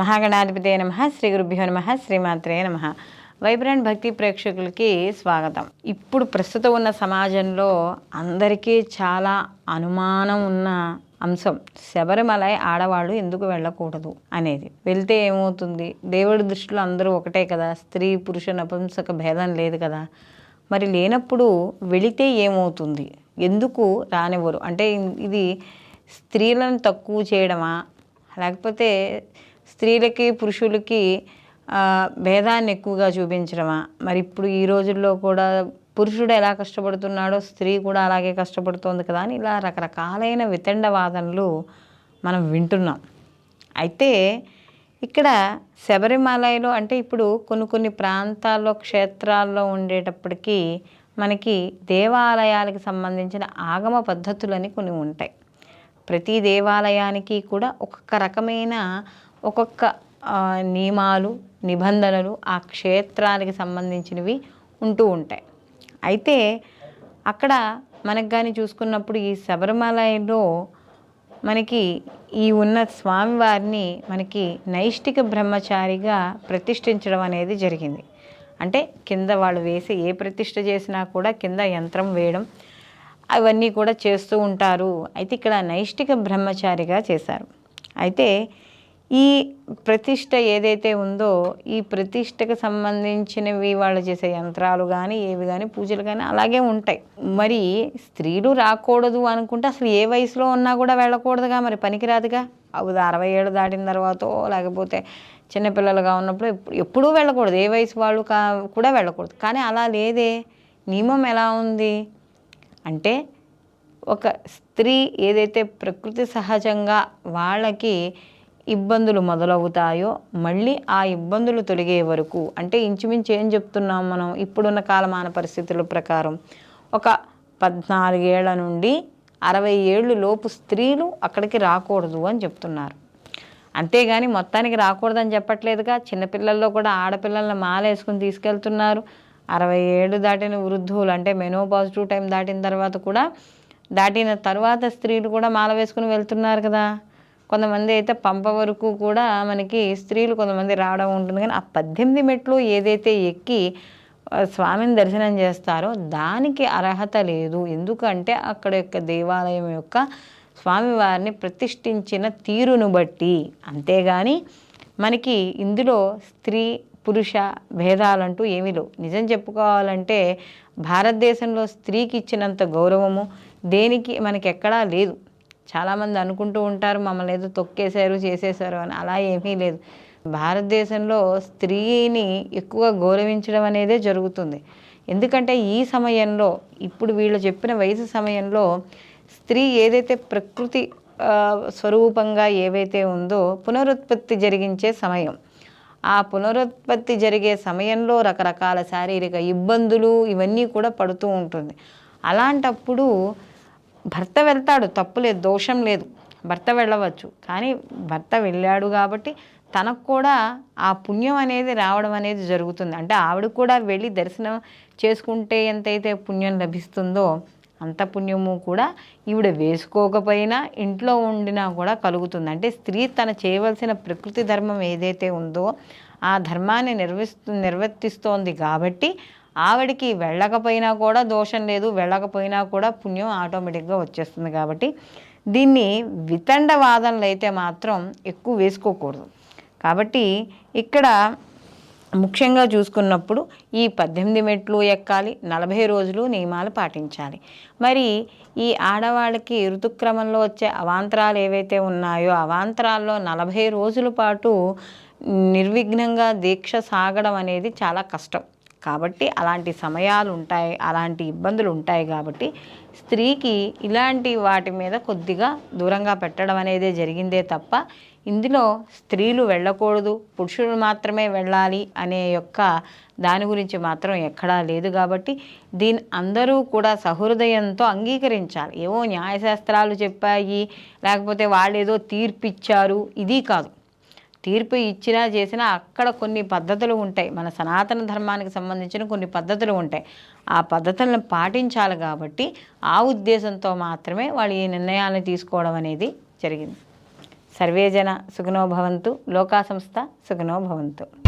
మహాగణాధిపతే నమః. శ్రీ గురుభ్యో నమః. శ్రీమాత్రే నమః. వైబ్రెంట్ భక్తి ప్రేక్షకులకి స్వాగతం. ఇప్పుడు ప్రస్తుతం ఉన్న సమాజంలో అందరికీ చాలా అనుమానం ఉన్న అంశం శబరిమల ఆడవాళ్ళు ఎందుకు వెళ్ళకూడదు అనేది. వెళ్తే ఏమవుతుంది? దేవుడి దృష్టిలో అందరూ ఒకటే కదా, స్త్రీ పురుష నపుంసక భేదం లేదు కదా. మరి లేనప్పుడు వెళితే ఏమవుతుంది? ఎందుకు రానివ్వరు? అంటే ఇది స్త్రీలను తక్కువ చేయడమా, లేకపోతే స్త్రీలకి పురుషులకి భేదాన్ని ఎక్కువగా చూపించడమా? మరి ఇప్పుడు ఈ రోజుల్లో కూడా పురుషుడు ఎలా కష్టపడుతున్నాడో స్త్రీ కూడా అలాగే కష్టపడుతోంది కదా అని ఇలా రకరకాలైన వితండవాదనలు మనం వింటున్నాం. అయితే ఇక్కడ శబరిమలలో అంటే ఇప్పుడు కొన్ని ప్రాంతాల్లో క్షేత్రాల్లో ఉండేటప్పటికీ మనకి దేవాలయాలకు సంబంధించిన ఆగమ పద్ధతులని కొన్ని ఉంటాయి. ప్రతి దేవాలయానికి కూడా ఒక్కొక్క రకమైన ఒక్కొక్క నియమాలు నిబంధనలు ఆ క్షేత్రానికి సంబంధించినవి ఉంటూ ఉంటాయి. అయితే అక్కడ మనకు కానీ చూసుకున్నప్పుడు ఈ శబరిమలలో మనకి ఈ ఉన్న స్వామివారిని మనకి నైష్టిక బ్రహ్మచారిగా ప్రతిష్ఠించడం అనేది జరిగింది. అంటే కింద వాళ్ళు వేసి ఏ ప్రతిష్ఠ చేసినా కూడా కింద యంత్రం వేయడం అవన్నీ కూడా చేస్తూ ఉంటారు. అయితే ఇక్కడ నైష్టిక బ్రహ్మచారిగా చేశారు. అయితే ఈ ప్రతిష్ఠ ఏదైతే ఉందో ఈ ప్రతిష్టకు సంబంధించినవి వాళ్ళు చేసే యంత్రాలు కానీ ఏవి కానీ పూజలు కానీ అలాగే ఉంటాయి. మరి స్త్రీలు రాకూడదు అనుకుంటే అసలు ఏ వయసులో ఉన్నా కూడా వెళ్ళకూడదుగా, మరి పనికిరాదుగా. అది 60 ఏళ్ళు దాటిన తర్వాత లేకపోతే చిన్నపిల్లలుగా ఉన్నప్పుడు ఎప్పుడూ వెళ్ళకూడదు, ఏ వయసు వాళ్ళు కూడా వెళ్ళకూడదు. కానీ అలా లేదే. నియమం ఎలా ఉంది అంటే ఒక స్త్రీ ఏదైతే ప్రకృతి సహజంగా వాళ్ళకి ఇబ్బందులు మొదలవుతాయో మళ్ళీ ఆ ఇబ్బందులు తొలగే వరకు, అంటే ఇంచుమించు ఏం చెప్తున్నాం మనం ఇప్పుడున్న కాలమాన పరిస్థితుల ప్రకారం ఒక 14 ఏళ్ల నుండి 60 ఏళ్ళు లోపు స్త్రీలు అక్కడికి రాకూడదు అని చెప్తున్నారు. అంతేగాని మొత్తానికి రాకూడదని చెప్పట్లేదుగా. చిన్నపిల్లల్లో కూడా ఆడపిల్లలను మాలేసుకుని తీసుకెళ్తున్నారు. 60 ఏళ్ళు దాటిన వృద్ధులు అంటే మెనోపాజిటివ్ టైం దాటిన తర్వాత కూడా దాటిన తర్వాత స్త్రీలు కూడా మాల వేసుకుని వెళ్తున్నారు కదా. కొంతమంది అయితే పంప వరకు కూడా మనకి స్త్రీలు కొంతమంది రావడం ఉంటుంది. కానీ ఆ 18 మెట్లు ఏదైతే ఎక్కి స్వామిని దర్శనం చేస్తారో దానికి అర్హత లేదు. ఎందుకంటే అక్కడ యొక్క దేవాలయం యొక్క స్వామివారిని ప్రతిష్ఠించిన తీరును బట్టి. అంతేగాని మనకి ఇందులో స్త్రీ పురుష భేదాలంటూ ఏమీ లేవు. నిజం చెప్పుకోవాలంటే భారతదేశంలో స్త్రీకి ఇచ్చినంత గౌరవము దేనికి మనకి ఎక్కడా లేదు. చాలామంది అనుకుంటూ ఉంటారు మమ్మల్ని ఏదో తొక్కేశారు చేసేశారు అని. అలా ఏమీ లేదు. భారతదేశంలో స్త్రీని ఎక్కువ గౌరవించడం అనేదే జరుగుతుంది. ఎందుకంటే ఈ సమయంలో ఇప్పుడు వీళ్ళు చెప్పిన వయసు సమయంలో స్త్రీ ఏదైతే ప్రకృతి స్వరూపంగా ఏవైతే ఉందో పునరుత్పత్తి జరిగించే సమయం. ఆ పునరుత్పత్తి జరిగే సమయంలో రకరకాల శారీరక ఇబ్బందులు ఇవన్నీ కూడా పడుతూ ఉంటుంది. అలాంటప్పుడు భర్త వెళ్తాడు, తప్పులేదు, దోషం లేదు, భర్త వెళ్ళవచ్చు. కానీ భర్త వెళ్ళాడు కాబట్టి తనకు కూడా ఆ పుణ్యం అనేది రావడం అనేది జరుగుతుంది. అంటే ఆవిడ కూడా వెళ్ళి దర్శనం చేసుకుంటే ఎంతైతే పుణ్యం లభిస్తుందో అంత పుణ్యము కూడా ఈవిడ వేసుకోకపోయినా ఇంట్లో ఉండినా కూడా కలుగుతుంది. అంటే స్త్రీ తన చేయవలసిన ప్రకృతి ధర్మం ఏదైతే ఉందో ఆ ధర్మాన్ని నిర్వర్తిస్తోంది కాబట్టి ఆవిడికి వెళ్ళకపోయినా కూడా దోషం లేదు, వెళ్ళకపోయినా కూడా పుణ్యం ఆటోమేటిక్గా వచ్చేస్తుంది. కాబట్టి దీన్ని వితండవాదనలు అయితే మాత్రం ఎక్కువ వేసుకోకూడదు. కాబట్టి ఇక్కడ ముఖ్యంగా చూసుకున్నప్పుడు ఈ 18 మెట్లు ఎక్కాలి, 40 రోజులు నియమాలు పాటించాలి. మరి ఈ ఆడవాళ్ళకి ఋతుక్రమంలో వచ్చే అవాంతరాలు ఏవైతే ఉన్నాయో అవాంతరాల్లో 40 రోజుల పాటు నిర్విఘ్నంగా దీక్ష సాగడం అనేది చాలా కష్టం. కాబట్టి అలాంటి సమయాలు ఉంటాయి, అలాంటి ఇబ్బందులు ఉంటాయి. కాబట్టి స్త్రీకి ఇలాంటి వాటి మీద కొద్దిగా దూరంగా పెట్టడం అనేది జరిగిందే తప్ప ఇందులో స్త్రీలు వెళ్ళకూడదు, పురుషులు మాత్రమే వెళ్ళాలి అనే యొక్క దాని గురించి మాత్రం ఎక్కడా లేదు. కాబట్టి దీన్ని అందరూ కూడా సహృదయంతో అంగీకరించాలి. ఏవో న్యాయశాస్త్రాలు చెప్పాయి, లేకపోతే వాళ్ళు ఏదో తీర్పు ఇచ్చారు, ఇది కాదు. తీర్పు ఇచ్చినా చేసినా అక్కడ కొన్ని పద్ధతులు ఉంటాయి. మన సనాతన ధర్మానికి సంబంధించిన కొన్ని పద్ధతులు ఉంటాయి. ఆ పద్ధతులను పాటించాలి. కాబట్టి ఆ ఉద్దేశంతో మాత్రమే వాళ్ళు ఈ నిర్ణయాలను తీసుకోవడం అనేది జరిగింది. సర్వే జన సుఖినో భవంతు, లోకా సంస్థ సుఖినో భవంతు.